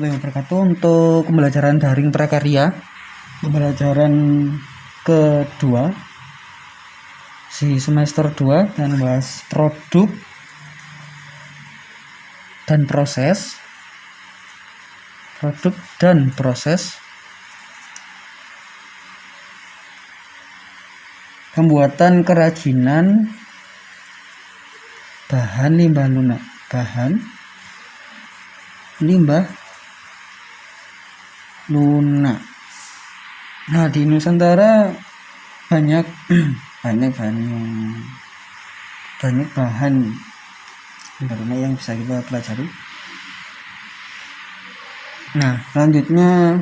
warahmatullahi wabarakatuh. Untuk pembelajaran daring prakarya, pembelajaran kedua si semester 2 dan bahas produk dan proses pembuatan kerajinan bahan limbah lunak. Nah, di Nusantara banyak bahan limbah lunak yang bisa kita pelajari. Nah, selanjutnya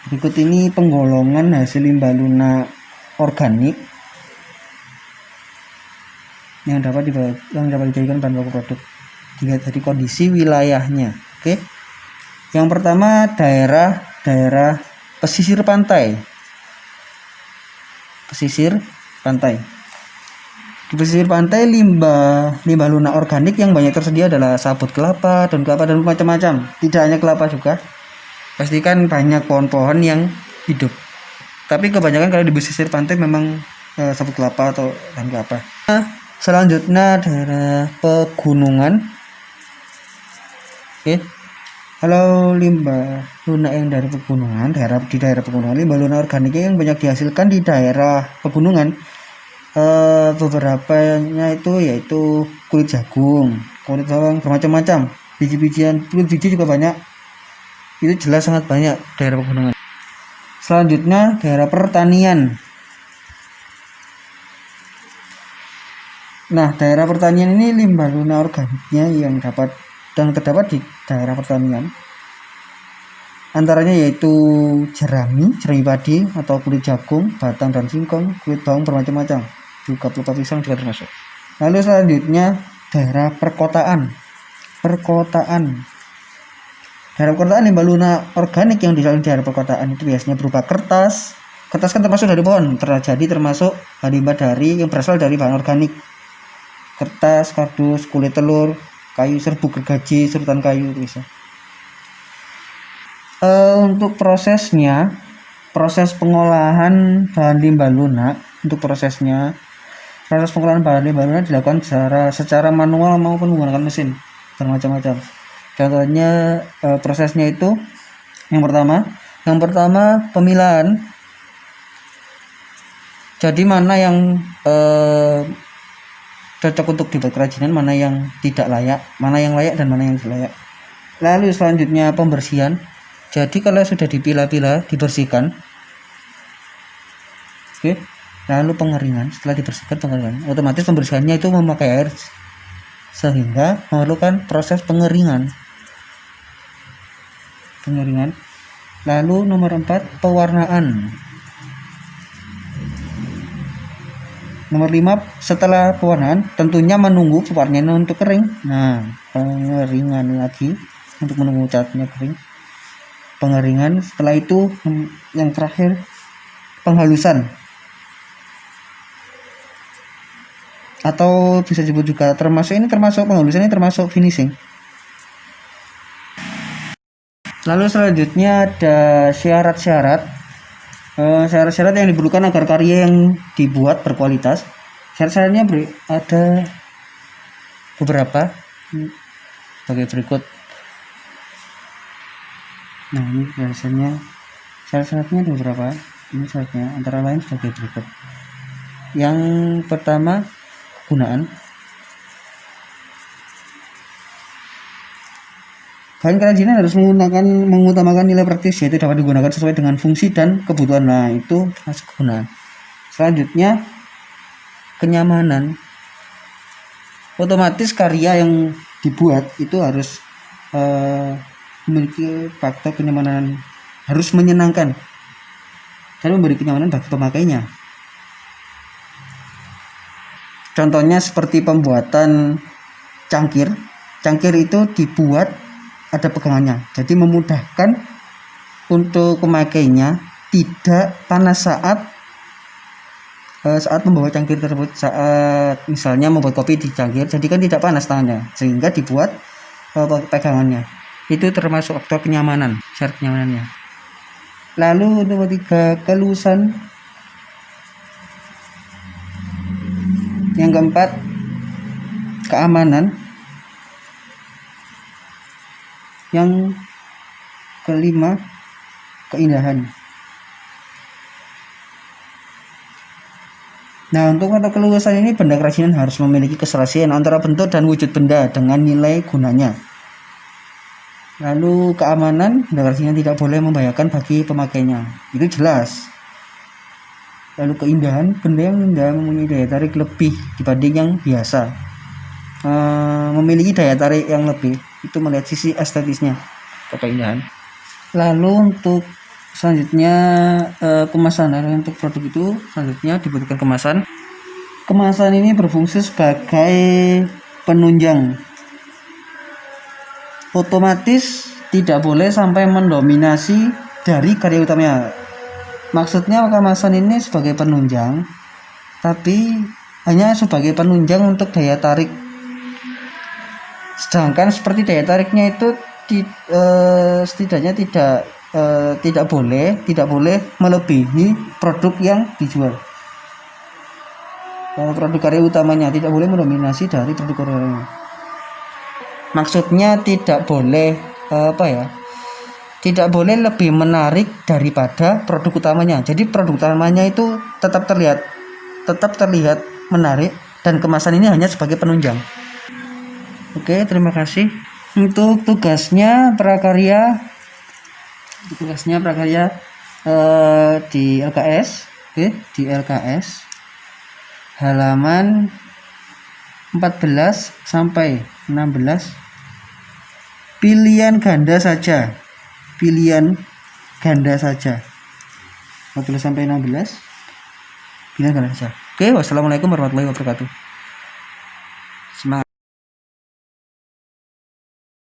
berikut ini penggolongan hasil limbah lunak organik yang dapat dijadikan bahan baku produk dilihat dari kondisi wilayahnya. Oke. Yang pertama, daerah pesisir pantai. Di pesisir pantai limbah lunak organik yang banyak tersedia adalah sabut kelapa, daun kelapa, dan macam-macam. Tidak hanya kelapa juga. Pastikan banyak pohon-pohon yang hidup. Tapi kebanyakan kalau di pesisir pantai memang sabut kelapa atau daun kelapa. Selanjutnya daerah pegunungan. Oke. Kalau limbah lunak yang dari pegunungan, di daerah pegunungan, limbah lunak organiknya yang banyak dihasilkan di daerah pegunungan. Beberapanya itu yaitu kulit jagung, kulit bawang, bermacam-macam. Biji-bijian, kulit biji juga banyak. Itu jelas sangat banyak daerah pegunungan. Selanjutnya daerah pertanian. Nah, daerah pertanian ini limbah lunak organiknya yang terdapat di daerah pertanian antaranya yaitu jerami padi atau kulit jagung, batang dan singkong, kulit bawang bermacam-macam, juga pelepah pisang juga termasuk. Lalu selanjutnya daerah perkotaan. Daerah perkotaan limbah lunak organik yang disalurkan di daerah perkotaan itu biasanya berupa kertas kan termasuk dari pohon, termasuk limbah yang berasal dari bahan organik. Kertas, kardus, kulit telur, kayu serbuk, gergaji, serutan kayu itu bisa. Untuk proses pengolahan bahan limbah lunak, proses pengolahan bahan limbah lunak dilakukan secara manual maupun menggunakan mesin bermacam-macam. Contohnya prosesnya itu yang pertama pemilahan. Jadi mana yang cocok untuk dibuat kerajinan, mana yang tidak layak, mana yang layak dan mana yang tidak layak. Lalu selanjutnya pembersihan. Jadi kalau sudah dipilah-pilah, dibersihkan. Oke. Lalu pengeringan. Setelah dibersihkan, pengeringan. Otomatis pembersihannya itu memakai air sehingga memerlukan proses pengeringan. Lalu nomor 4 pewarnaan. Nomor 5, setelah pewarnaan tentunya menunggu pewarnaan untuk kering. Nah, pengeringan lagi untuk menunggu catnya kering. Pengeringan, setelah itu yang terakhir penghalusan. Atau bisa disebut juga termasuk penghalusan ini termasuk finishing. Lalu selanjutnya ada syarat-syarat yang diperlukan agar karya yang dibuat berkualitas. Syarat-syaratnya ada beberapa sebagai berikut. Nah, ini syarat-syaratnya ada beberapa. Ini syaratnya antara lain sebagai berikut. Yang pertama, kegunaan. Bahan kerajinan harus mengutamakan nilai praktis, yaitu dapat digunakan sesuai dengan fungsi dan kebutuhan. Nah, itu masuk kegunaan. Selanjutnya kenyamanan. Otomatis karya yang dibuat itu harus memiliki faktor kenyamanan, harus menyenangkan dan memberi kenyamanan bagi pemakainya. Contohnya seperti pembuatan cangkir. Cangkir itu dibuat ada pegangannya, jadi memudahkan untuk pemakainya, tidak panas saat membawa cangkir tersebut. Saat misalnya membuat kopi di cangkir, jadi kan tidak panas tangannya, sehingga dibuat pegangannya. Itu termasuk faktor kenyamanan, syarat kenyamanannya. Lalu nomor 3, keluasan. Yang keempat, keamanan. Yang kelima, keindahan. Nah, untuk kata keluasan ini, benda kerajinan harus memiliki keserasian antara bentuk dan wujud benda dengan nilai gunanya. Lalu keamanan, benda kerajinan tidak boleh membahayakan bagi pemakainya. Itu jelas. Lalu keindahan, benda yang indah mempunyai daya tarik lebih dibanding yang biasa. Memiliki daya tarik yang lebih, itu melihat sisi estetisnya atau keindahan. Lalu untuk selanjutnya kemasan. Untuk produk itu selanjutnya dibutuhkan kemasan. Kemasan ini berfungsi sebagai penunjang. Otomatis tidak boleh sampai mendominasi dari karya utamanya. Maksudnya kemasan ini sebagai penunjang, tapi hanya sebagai penunjang untuk daya tarik. Sedangkan seperti daya tariknya itu setidaknya tidak boleh melebihi produk yang dijual. Kalau produk karya utamanya tidak boleh mendominasi dari produk karya utamanya. Maksudnya tidak boleh tidak boleh lebih menarik daripada produk utamanya. Jadi produk utamanya itu tetap terlihat menarik dan kemasan ini hanya sebagai penunjang. Oke, terima kasih. Untuk tugasnya prakarya di LKS, di LKS halaman 14 sampai 16, pilihan ganda saja. 14 sampai 16, pilihan ganda saja. Oke, wassalamualaikum warahmatullahi wabarakatuh.